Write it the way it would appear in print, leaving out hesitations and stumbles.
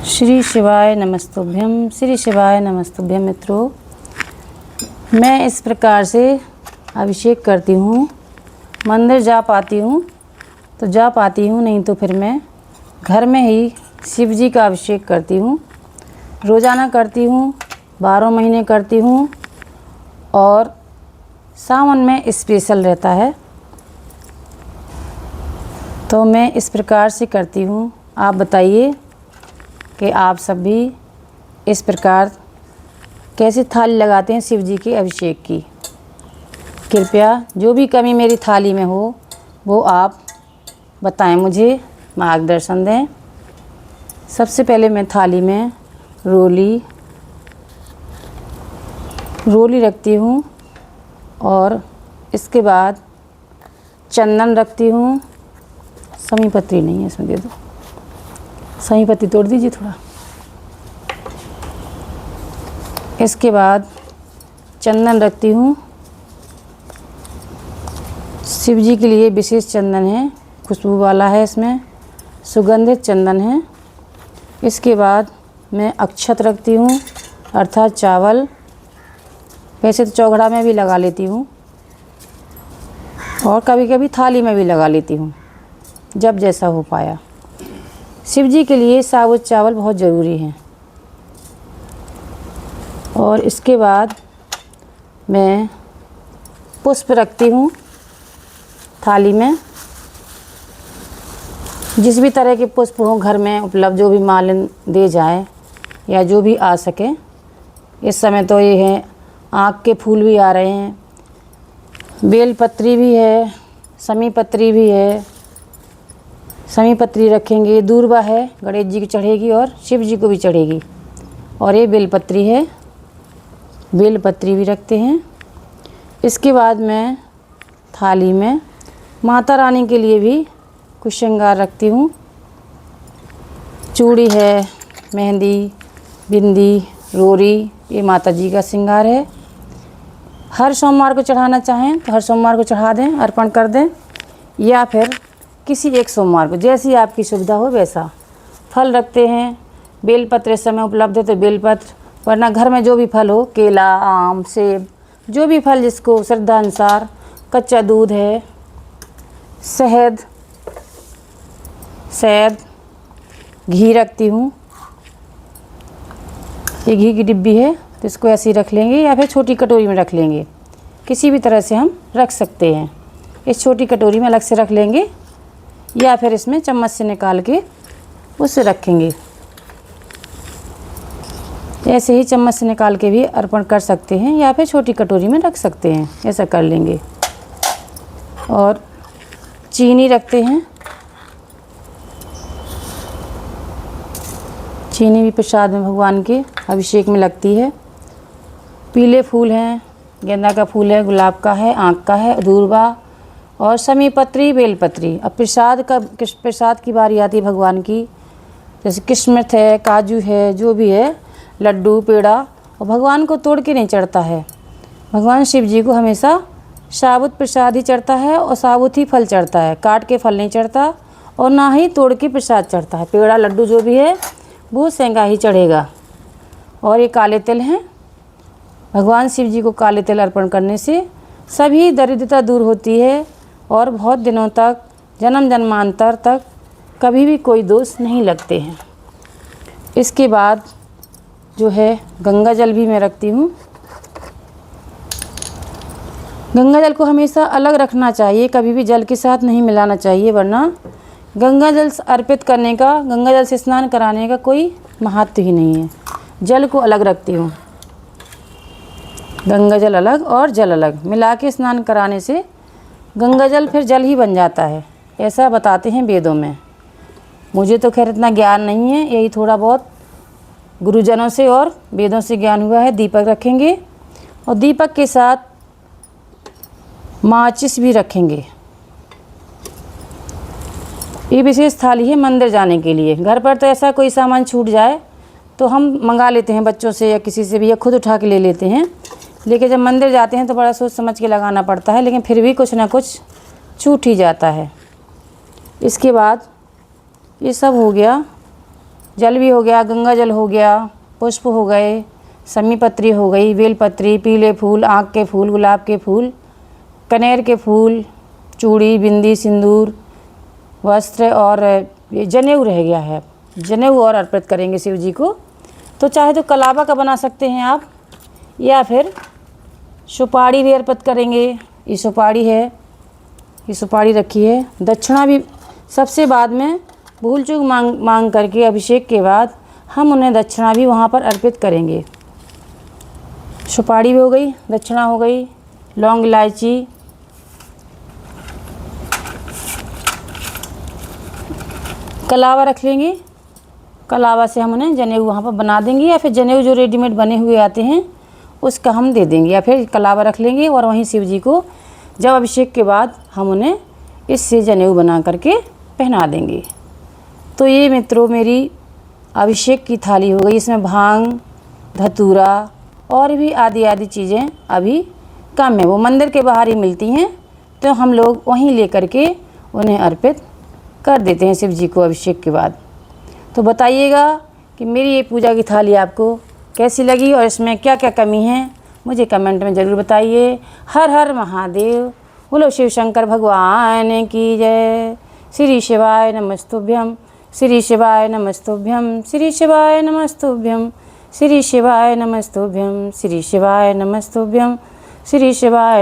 श्री शिवाय नमस्तुभ्यम। श्री शिवाय नमस्तुभ्यम। मित्रों, मैं इस प्रकार से अभिषेक करती हूँ। मंदिर जा पाती हूँ तो जा पाती हूँ, नहीं तो फिर मैं घर में ही शिव जी का अभिषेक करती हूँ। रोज़ाना करती हूँ, 12 महीने करती हूँ और सावन में स्पेशल रहता है तो मैं इस प्रकार से करती हूँ। आप बताइए कि आप सब भी इस प्रकार कैसे थाली लगाते हैं शिव जी के अभिषेक की। कृपया जो भी कमी मेरी थाली में हो वो आप बताएं, मुझे मार्गदर्शन दें। सबसे पहले मैं थाली में रोली रखती हूँ और इसके बाद चंदन रखती हूँ। समी पत्री नहीं है, इसमें दे दो। समी पत्ती तोड़ दीजिए थोड़ा। इसके बाद चंदन रखती हूँ। शिव जी के लिए विशेष चंदन है, खुशबू वाला है, इसमें सुगंधित चंदन है। इसके बाद मैं अक्षत रखती हूँ, अर्थात चावल। वैसे तो चौघड़ा में भी लगा लेती हूँ और कभी कभी थाली में भी लगा लेती हूँ, जब जैसा हो पाया। शिव जी के लिए साबुत चावल बहुत ज़रूरी हैं। और इसके बाद मैं पुष्प रखती हूँ थाली में। जिस भी तरह के पुष्प हों घर में उपलब्ध, जो भी मालिन दे जाए या जो भी आ सके। इस समय तो ये है, आँख के फूल भी आ रहे हैं, बेल पत्री भी है, समी पत्री भी है। समी पत्री रखेंगे, दूर्वा है, गणेश जी की चढ़ेगी और शिव जी को भी चढ़ेगी। और ये बेल पत्री है, बेल पत्री भी रखते हैं। इसके बाद मैं थाली में माता रानी के लिए भी कुछ श्रृंगार रखती हूँ। चूड़ी है, मेहंदी, बिंदी, रोरी, ये माता जी का श्रृंगार है। हर सोमवार को चढ़ाना चाहें तो हर सोमवार को चढ़ा दें, अर्पण कर दें, या फिर किसी एक सोमवार को, जैसी आपकी सुविधा हो वैसा। फल रखते हैं, बेलपत्र इस समय उपलब्ध है तो बेलपत्र, वरना घर में जो भी फल हो, केला, आम, सेब, जो भी फल जिसको श्रद्धा अनुसार। कच्चा दूध है, शहद, घी रखती हूँ। ये घी की डिब्बी है तो इसको ऐसे ही रख लेंगे या फिर छोटी कटोरी में रख लेंगे, किसी भी तरह से हम रख सकते हैं। इस छोटी कटोरी में अलग से रख लेंगे या फिर इसमें चम्मच से निकाल के उसे रखेंगे। ऐसे ही चम्मच से निकाल के भी अर्पण कर सकते हैं या फिर छोटी कटोरी में रख सकते हैं, ऐसा कर लेंगे। और चीनी रखते हैं। चीनी भी प्रसाद में भगवान के अभिषेक में लगती है। पीले फूल हैं, गेंदा का फूल है, गुलाब का है, आँख का है, दूर्वा और समी पत्री, बेलपत्री। अब प्रसाद की बारी आती है भगवान की, जैसे किस्मत है, काजू है, जो भी है, लड्डू, पेड़ा। और भगवान को तोड़ के नहीं चढ़ता है। भगवान शिव जी को हमेशा साबुत प्रसाद ही चढ़ता है और साबुत ही फल चढ़ता है। काट के फल नहीं चढ़ता और ना ही तोड़ के प्रसाद चढ़ता है। पेड़ा, लड्डू जो भी है वो सेंगा ही चढ़ेगा। और ये काले तिल हैं। भगवान शिव जी को काले तिल अर्पण करने से सभी दरिद्रता दूर होती है और बहुत दिनों तक, जन्म जन्मांतर तक कभी भी कोई दोष नहीं लगते हैं। इसके बाद जो है गंगा जल भी मैं रखती हूँ। गंगा जल को हमेशा अलग रखना चाहिए, कभी भी जल के साथ नहीं मिलाना चाहिए, वरना गंगा जल अर्पित करने का, गंगा जल से स्नान कराने का कोई महत्व ही नहीं है। जल को अलग रखती हूँ। गंगा जल अलग और जल अलग मिला के स्नान कराने से गंगा जल फिर जल ही बन जाता है, ऐसा बताते हैं वेदों में। मुझे तो खैर इतना ज्ञान नहीं है, यही थोड़ा बहुत गुरुजनों से और वेदों से ज्ञान हुआ है। दीपक रखेंगे और दीपक के साथ माचिस भी रखेंगे। ये विशेष थाली है मंदिर जाने के लिए। घर पर तो ऐसा कोई सामान छूट जाए तो हम मंगा लेते हैं बच्चों से या किसी से भी, या खुद उठा के ले लेते हैं। लेकिन जब मंदिर जाते हैं तो बड़ा सोच समझ के लगाना पड़ता है, लेकिन फिर भी कुछ ना कुछ छूट ही जाता है। इसके बाद ये सब हो गया। जल भी हो गया, गंगा जल हो गया, पुष्प हो गए, समी पत्री हो गई, बेलपत्री, पीले फूल, आँख के फूल, गुलाब के फूल, कनेर के फूल, चूड़ी, बिंदी, सिंदूर, वस्त्र और ये जनेऊ रह गया है, जनेऊ और अर्पित करेंगे शिव जी को। तो चाहे तो कलावा का बना सकते हैं आप, या फिर सुपारी भी अर्पित करेंगे। ये सुपारी है, ये सुपारी रखी है। दक्षिणा भी सबसे बाद में भूल चूक मांग करके अभिषेक के बाद हम उन्हें दक्षिणा भी वहाँ पर अर्पित करेंगे। सुपारी भी हो गई, दक्षिणा हो गई, लौंग, इलायची, कलावा रख लेंगे। कलावा से हम उन्हें जनेऊ वहाँ पर बना देंगे, या फिर जनेऊ जो रेडीमेड बने हुए आते हैं उसका हम दे देंगे, या फिर कलावा रख लेंगे और वहीं शिव जी को जब अभिषेक के बाद हम उन्हें इससे जनेऊ बना करके पहना देंगे। तो ये मित्रों मेरी अभिषेक की थाली हो गई। इसमें भांग, धतूरा और भी आदि आदि चीज़ें अभी कम है, वो मंदिर के बाहर ही मिलती हैं, तो हम लोग वहीं ले करके उन्हें अर्पित कर देते हैं शिव जी को अभिषेक के बाद। तो बताइएगा कि मेरी ये पूजा की थाली आपको कैसी लगी और इसमें क्या क्या कमी है, मुझे कमेंट में ज़रूर बताइए। हर हर महादेव, बोलो शिव शंकर भगवान की जय। श्री शिवाय नमस्तुभ्यम, श्री शिवाय नमस्तुभ्यम, श्री शिवाय नमस्तुभ्यम, श्री शिवाय नमस्तुभ्यम, श्री शिवाय नमस्तुभ्यम, श्री शिवाय।